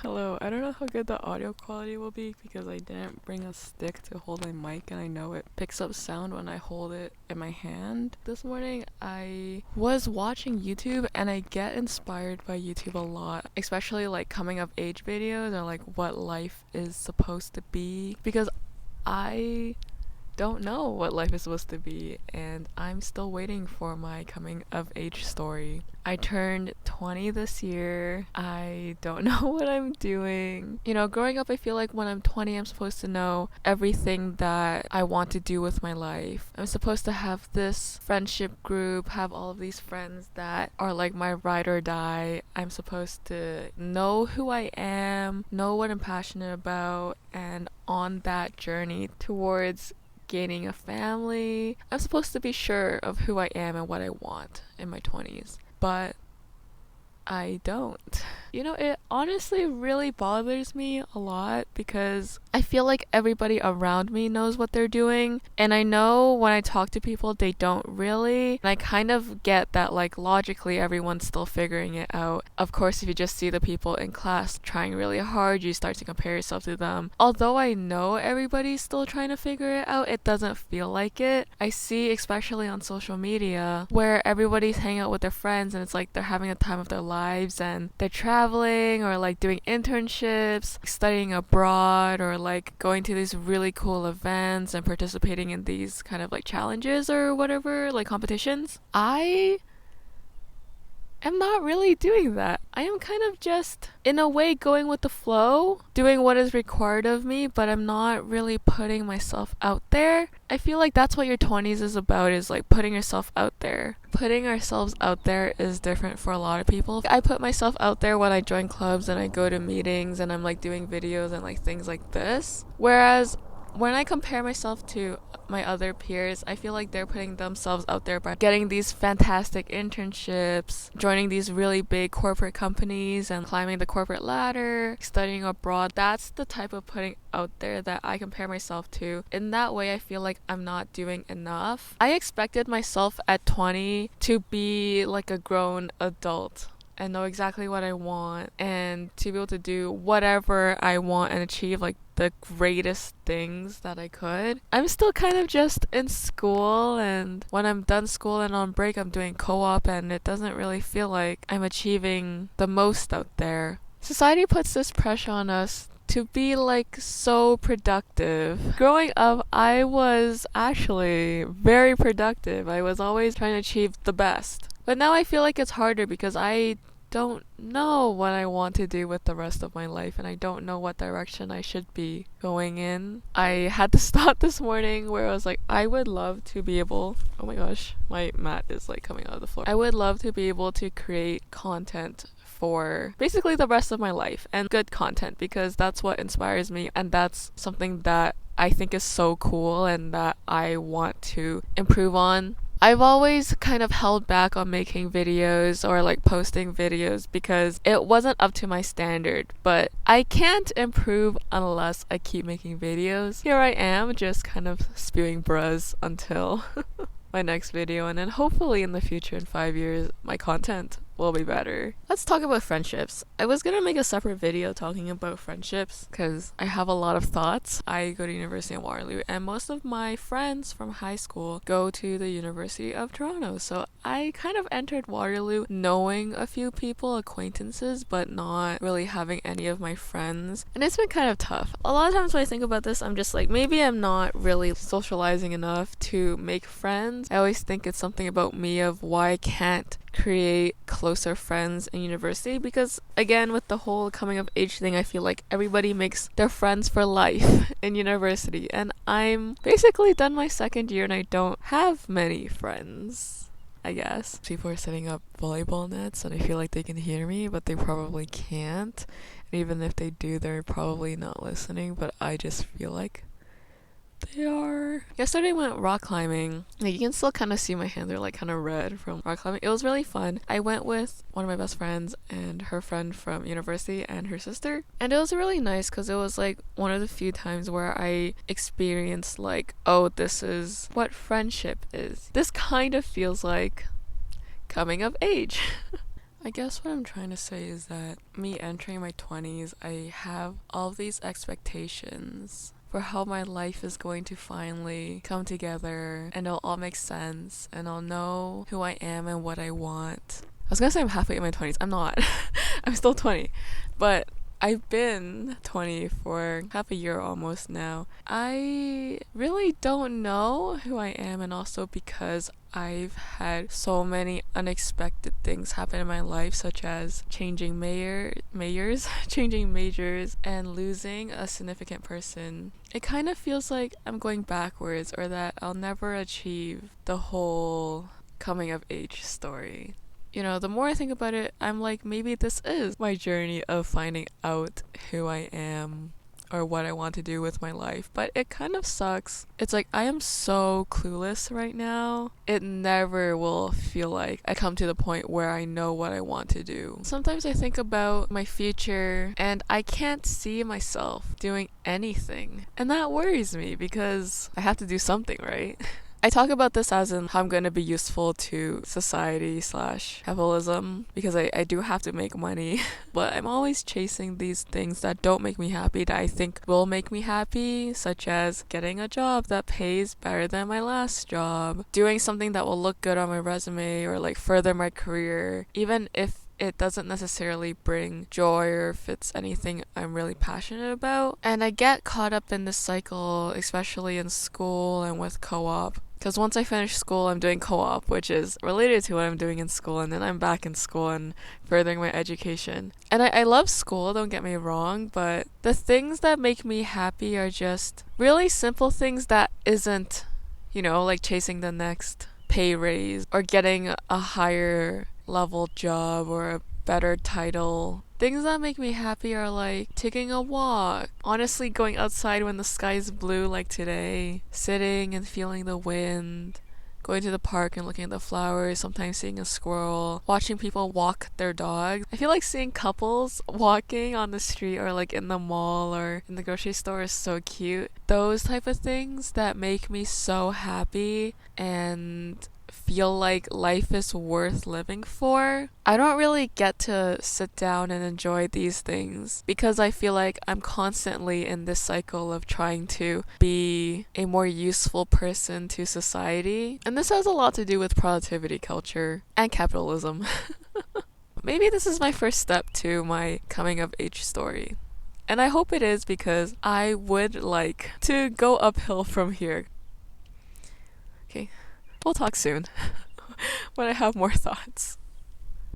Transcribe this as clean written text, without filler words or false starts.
Hello, I don't know how good the audio quality will be because I didn't bring a stick to hold my mic and I know it picks up sound when I hold it in my hand. This morning I was watching YouTube and I get inspired by YouTube a lot, especially like coming of age videos or like what life is supposed to be, because I don't know what life is supposed to be and I'm still waiting for my coming of age story. I turned 20 this year. I don't know what I'm doing. You know, growing up, I feel like when I'm 20, I'm supposed to know everything that I want to do with my life. I'm supposed to have this friendship group, have all of these friends that are like my ride or die. I'm supposed to know who I am, know what I'm passionate about, and on that journey towards gaining a family, I'm supposed to be sure of who I am and what I want in my 20s. But I don't. You know, it honestly really bothers me a lot because I feel like everybody around me knows what they're doing. And I know when I talk to people, they don't really. And I kind of get that, like, logically, everyone's still figuring it out. Of course, if you just see the people in class trying really hard, you start to compare yourself to them. Although I know everybody's still trying to figure it out, it doesn't feel like it. I see, especially on social media, where everybody's hanging out with their friends and it's like they're having a time of their lives and they're traveling or like doing internships, studying abroad, or like going to these really cool events and participating in these kind of like challenges or whatever, like competitions. I am not really doing that. I am kind of just, in a way, going with the flow, doing what is required of me, but I'm not really putting myself out there. I feel like that's what your 20s is about, is like putting yourself out there. Putting ourselves out there is different for a lot of people. I put myself out there when I join clubs and I go to meetings and I'm like doing videos and like things like this. Whereas when I compare myself to my other peers, I feel like they're putting themselves out there by getting these fantastic internships, joining these really big corporate companies and climbing the corporate ladder, studying abroad. That's the type of putting out there that I compare myself to. In that way, I feel like I'm not doing enough. I expected myself at 20 to be like a grown adult and know exactly what I want and to be able to do whatever I want and achieve like the greatest things that I could. I'm still kind of just in school, and when I'm done school and on break, I'm doing co-op, and it doesn't really feel like I'm achieving the most out there. Society puts this pressure on us to be like so productive. Growing up, I was actually very productive. I was always trying to achieve the best. But now I feel like it's harder because I don't know what I want to do with the rest of my life, and I don't know what direction I should be going in. I had to stop this morning where I was like, I would love to be able, oh my gosh, my mat is like coming out of the floor. I would love to be able to create content for basically the rest of my life, and good content, because that's what inspires me and that's something that I think is so cool and that I want to improve on. I've always kind of held back on making videos or like posting videos because it wasn't up to my standard, but I can't improve unless I keep making videos. Here I am just kind of spewing buzz until my next video, and then hopefully in the future, in 5 years, my content will be better. Let's talk about friendships. I was gonna make a separate video talking about friendships because I have a lot of thoughts. I go to University of Waterloo and most of my friends from high school go to the University of Toronto. So I kind of entered Waterloo knowing a few people, acquaintances, but not really having any of my friends. And it's been kind of tough. A lot of times when I think about this, I'm just like, maybe I'm not really socializing enough to make friends. I always think it's something about me of why I can't create closer friends in university, because again, with the whole coming of age thing, I feel like everybody makes their friends for life in university, and I'm basically done my second year and I don't have many friends, I guess. People are setting up volleyball nets and I feel like they can hear me, but they probably can't, and even if they do, they're probably not listening, but I just feel like they are. Yesterday I went rock climbing. Like, you can still kind of see my hands are like kind of red from rock climbing. It was really fun. I went with one of my best friends and her friend from university and her sister, and it was really nice because it was like one of the few times where I experienced like, oh, this is what friendship is. This kind of feels like coming of age. I guess what I'm trying to say is that me entering my 20s, I have all these expectations for how my life is going to finally come together and it'll all make sense and I'll know who I am and what I want. I was gonna say I'm halfway in my 20s. I'm not. I'm still 20. But I've been 20 for half a year almost now. I really don't know who I am, and also because I've had so many unexpected things happen in my life, such as changing changing majors, and losing a significant person. It kind of feels like I'm going backwards, or that I'll never achieve the whole coming of age story. You know, the more I think about it, I'm like, maybe this is my journey of finding out who I am or what I want to do with my life. But it kind of sucks. It's like I am so clueless right now. It never will feel like I come to the point where I know what I want to do. Sometimes I think about my future and I can't see myself doing anything. And that worries me because I have to do something, right? I talk about this as in how I'm going to be useful to society / capitalism because I do have to make money. But I'm always chasing these things that don't make me happy that I think will make me happy, such as getting a job that pays better than my last job, doing something that will look good on my resume or like further my career, even if it doesn't necessarily bring joy or if it's anything I'm really passionate about. And I get caught up in this cycle, especially in school and with co-op. Because once I finish school, I'm doing co-op, which is related to what I'm doing in school, and then I'm back in school and furthering my education. And I love school, don't get me wrong, but the things that make me happy are just really simple things that isn't, like chasing the next pay raise or getting a higher level job or a better title. Things that make me happy are like taking a walk, honestly going outside when the sky is blue like today, sitting and feeling the wind, going to the park and looking at the flowers, sometimes seeing a squirrel, watching people walk their dogs. I feel like seeing couples walking on the street or like in the mall or in the grocery store is so cute. Those type of things that make me so happy and feel like life is worth living for. I don't really get to sit down and enjoy these things because I feel like I'm constantly in this cycle of trying to be a more useful person to society. And this has a lot to do with productivity culture and capitalism. Maybe this is my first step to my coming of age story. And I hope it is because I would like to go uphill from here. Okay. We'll talk soon when I have more thoughts.